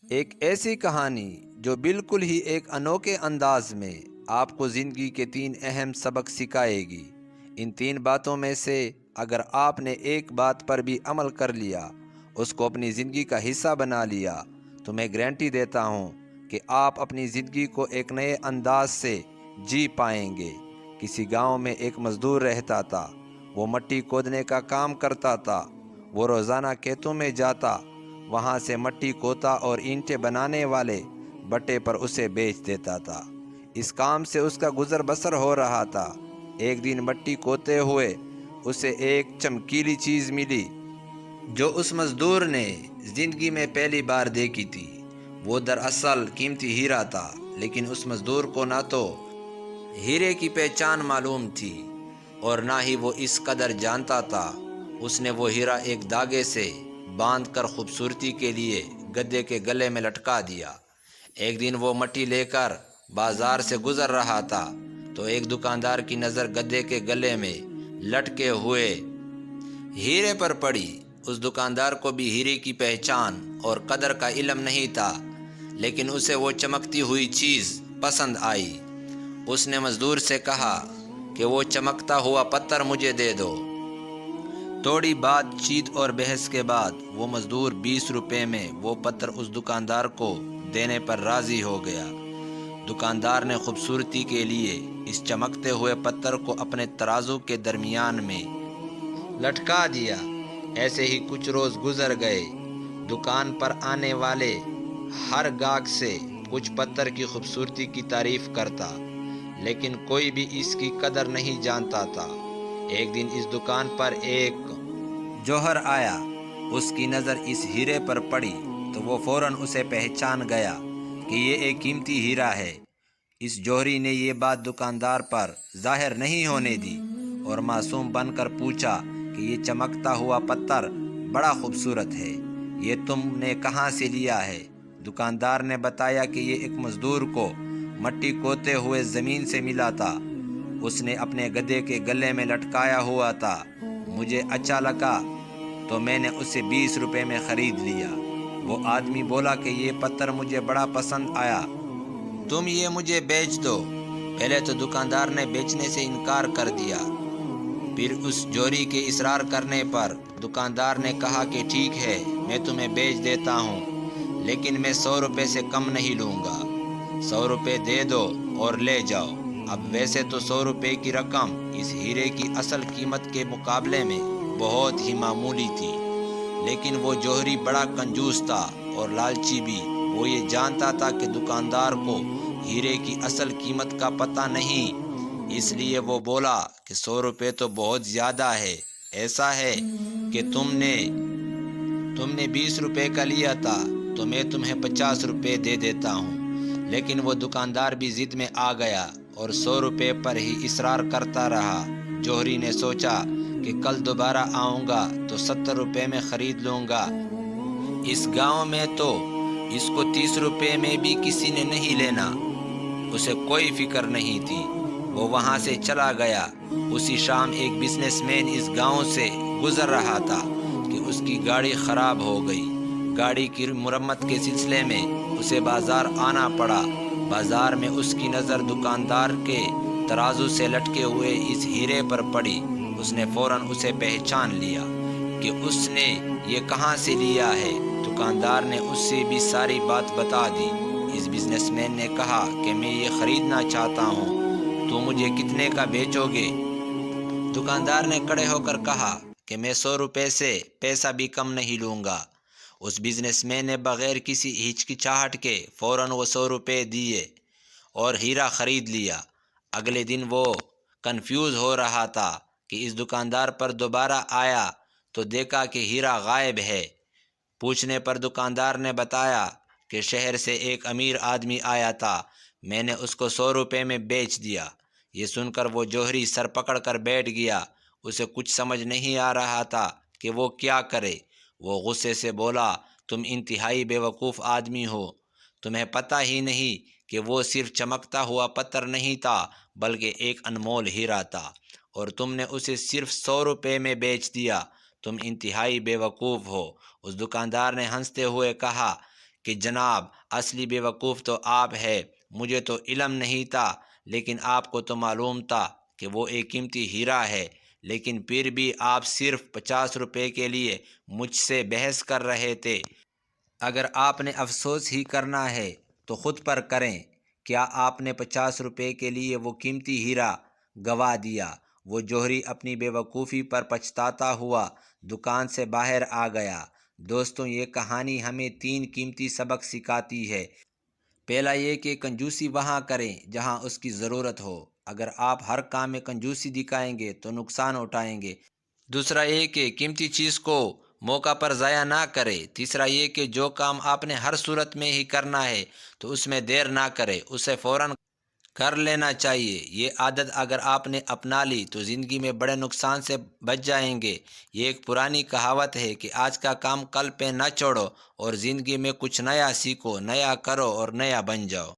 ایک ایسی کہانی جو بالکل ہی ایک انوکھے انداز میں آپ کو زندگی کے 3 اہم سبق سکھائے گی۔ ان 3 باتوں میں سے اگر آپ نے ایک بات پر بھی عمل کر لیا، اس کو اپنی زندگی کا حصہ بنا لیا، تو میں گارنٹی دیتا ہوں کہ آپ اپنی زندگی کو ایک نئے انداز سے جی پائیں گے۔ کسی گاؤں میں ایک مزدور رہتا تھا۔ وہ مٹی کھودنے کا کام کرتا تھا۔ وہ روزانہ کھیتوں میں جاتا، وہاں سے مٹی کھوتا اور اینٹیں بنانے والے بٹے پر اسے بیچ دیتا تھا۔ اس کام سے اس کا گزر بسر ہو رہا تھا۔ ایک دن مٹی کھوتے ہوئے اسے ایک چمکیلی چیز ملی جو اس مزدور نے زندگی میں پہلی بار دیکھی تھی۔ وہ دراصل قیمتی ہیرا تھا، لیکن اس مزدور کو نہ تو ہیرے کی پہچان معلوم تھی اور نہ ہی وہ اس قدر جانتا تھا۔ اس نے وہ ہیرا ایک دھاگے سے باندھ کر خوبصورتی کے لیے گدھے کے گلے میں لٹکا دیا۔ ایک دن وہ مٹی لے کر بازار سے گزر رہا تھا تو ایک دکاندار کی نظر گدھے کے گلے میں لٹکے ہوئے ہیرے پر پڑی۔ اس دکاندار کو بھی ہیرے کی پہچان اور قدر کا علم نہیں تھا، لیکن اسے وہ چمکتی ہوئی چیز پسند آئی۔ اس نے مزدور سے کہا کہ وہ چمکتا ہوا پتھر مجھے دے دو۔ تھوڑی بات چیت اور بحث کے بعد وہ مزدور 20 روپے میں وہ پتھر اس دکاندار کو دینے پر راضی ہو گیا۔ دکاندار نے خوبصورتی کے لیے اس چمکتے ہوئے پتھر کو اپنے ترازو کے درمیان میں لٹکا دیا۔ ایسے ہی کچھ روز گزر گئے۔ دکان پر آنے والے ہر گاہک سے کچھ پتھر کی خوبصورتی کی تعریف کرتا، لیکن کوئی بھی اس کی قدر نہیں جانتا تھا۔ ایک دن اس دکان پر ایک جوہر آیا۔ اس کی نظر اس ہیرے پر پڑی تو وہ فوراً اسے پہچان گیا کہ یہ ایک قیمتی ہیرا ہے۔ اس جوہری نے یہ بات دکاندار پر ظاہر نہیں ہونے دی اور معصوم بن کر پوچھا کہ یہ چمکتا ہوا پتھر بڑا خوبصورت ہے، یہ تم نے کہاں سے لیا ہے؟ دکاندار نے بتایا کہ یہ ایک مزدور کو مٹی کھودتے ہوئے زمین سے ملا تھا۔ اس نے اپنے گدھے کے گلے میں لٹکایا ہوا تھا۔ مجھے اچھا لگا تو میں نے اسے 20 روپے میں خرید لیا۔ وہ آدمی بولا کہ یہ پتھر مجھے بڑا پسند آیا، تم یہ مجھے بیچ دو۔ پہلے تو دکاندار نے بیچنے سے انکار کر دیا، پھر اس جوہری کے اصرار کرنے پر دکاندار نے کہا کہ ٹھیک ہے، میں تمہیں بیچ دیتا ہوں، لیکن میں 100 روپے سے کم نہیں لوں گا۔ 100 روپے دے دو اور لے جاؤ۔ اب ویسے تو 100 روپے کی رقم اس ہیرے کی اصل قیمت کے مقابلے میں بہت ہی معمولی تھی، لیکن وہ جوہری بڑا کنجوس تھا اور لالچی بھی۔ وہ یہ جانتا تھا کہ دکاندار کو ہیرے کی اصل قیمت کا پتہ نہیں، اس لیے وہ بولا کہ 100 روپے تو بہت زیادہ ہے۔ ایسا ہے کہ تم نے 20 روپے کا لیا تھا تو میں تمہیں 50 روپے دے دیتا ہوں۔ لیکن وہ دکاندار بھی ضد میں آ گیا اور 100 روپے پر ہی اصرار کرتا رہا۔ جوہری نے سوچا کہ کل دوبارہ آؤں گا تو 70 روپے میں خرید لوں گا۔ اس گاؤں میں تو اس کو 30 روپے میں بھی کسی نے نہیں لینا۔ اسے کوئی فکر نہیں تھی۔ وہ وہاں سے چلا گیا۔ اسی شام ایک بزنس مین اس گاؤں سے گزر رہا تھا کہ اس کی گاڑی خراب ہو گئی۔ گاڑی کی مرمت کے سلسلے میں اسے بازار آنا پڑا۔ بازار میں اس کی نظر دکاندار کے ترازو سے لٹکے ہوئے اس ہیرے پر پڑی۔ اس نے فوراً اسے پہچان لیا کہ اس نے یہ کہاں سے لیا ہے۔ دکاندار نے اس سے بھی ساری بات بتا دی۔ اس بزنس مین نے کہا کہ میں یہ خریدنا چاہتا ہوں، تو مجھے کتنے کا بیچو گے؟ دکاندار نے کھڑے ہو کر کہا کہ میں 100 روپے سے پیسہ بھی کم نہیں لوں گا۔ اس بزنس مین نے بغیر کسی ہچکچاہٹ کے فوراً وہ 100 روپے دیے اور ہیرا خرید لیا۔ اگلے دن وہ کنفیوز ہو رہا تھا کہ اس دکاندار پر دوبارہ آیا تو دیکھا کہ ہیرا غائب ہے۔ پوچھنے پر دکاندار نے بتایا کہ شہر سے ایک امیر آدمی آیا تھا، میں نے اس کو 100 روپے میں بیچ دیا۔ یہ سن کر وہ جوہری سر پکڑ کر بیٹھ گیا۔ اسے کچھ سمجھ نہیں آ رہا تھا کہ وہ کیا کرے۔ وہ غصے سے بولا، تم انتہائی بیوقوف آدمی ہو، تمہیں پتہ ہی نہیں کہ وہ صرف چمکتا ہوا پتھر نہیں تھا بلکہ ایک انمول ہیرا تھا، اور تم نے اسے صرف 100 روپے میں بیچ دیا۔ تم انتہائی بیوقوف ہو۔ اس دکاندار نے ہنستے ہوئے کہا کہ جناب اصلی بیوقوف تو آپ ہے، مجھے تو علم نہیں تھا، لیکن آپ کو تو معلوم تھا کہ وہ ایک قیمتی ہیرا ہے، لیکن پھر بھی آپ صرف 50 روپے کے لیے مجھ سے بحث کر رہے تھے۔ اگر آپ نے افسوس ہی کرنا ہے تو خود پر کریں۔ کیا آپ نے 50 روپے کے لیے وہ قیمتی ہیرا گنوا دیا؟ وہ جوہری اپنی بے وقوفی پر پچھتاتا ہوا دکان سے باہر آ گیا۔ دوستوں، یہ کہانی ہمیں 3 قیمتی سبق سکھاتی ہے۔ پہلا یہ کہ کنجوسی وہاں کریں جہاں اس کی ضرورت ہو۔ اگر آپ ہر کام میں کنجوسی دکھائیں گے تو نقصان اٹھائیں گے۔ دوسرا یہ کہ قیمتی چیز کو موقع پر ضائع نہ کرے۔ تیسرا یہ کہ جو کام آپ نے ہر صورت میں ہی کرنا ہے تو اس میں دیر نہ کرے، اسے فوراً کر لینا چاہیے۔ یہ عادت اگر آپ نے اپنا لی تو زندگی میں بڑے نقصان سے بچ جائیں گے۔ یہ ایک پرانی کہاوت ہے کہ آج کا کام کل پہ نہ چھوڑو، اور زندگی میں کچھ نیا سیکھو، نیا کرو اور نیا بن جاؤ۔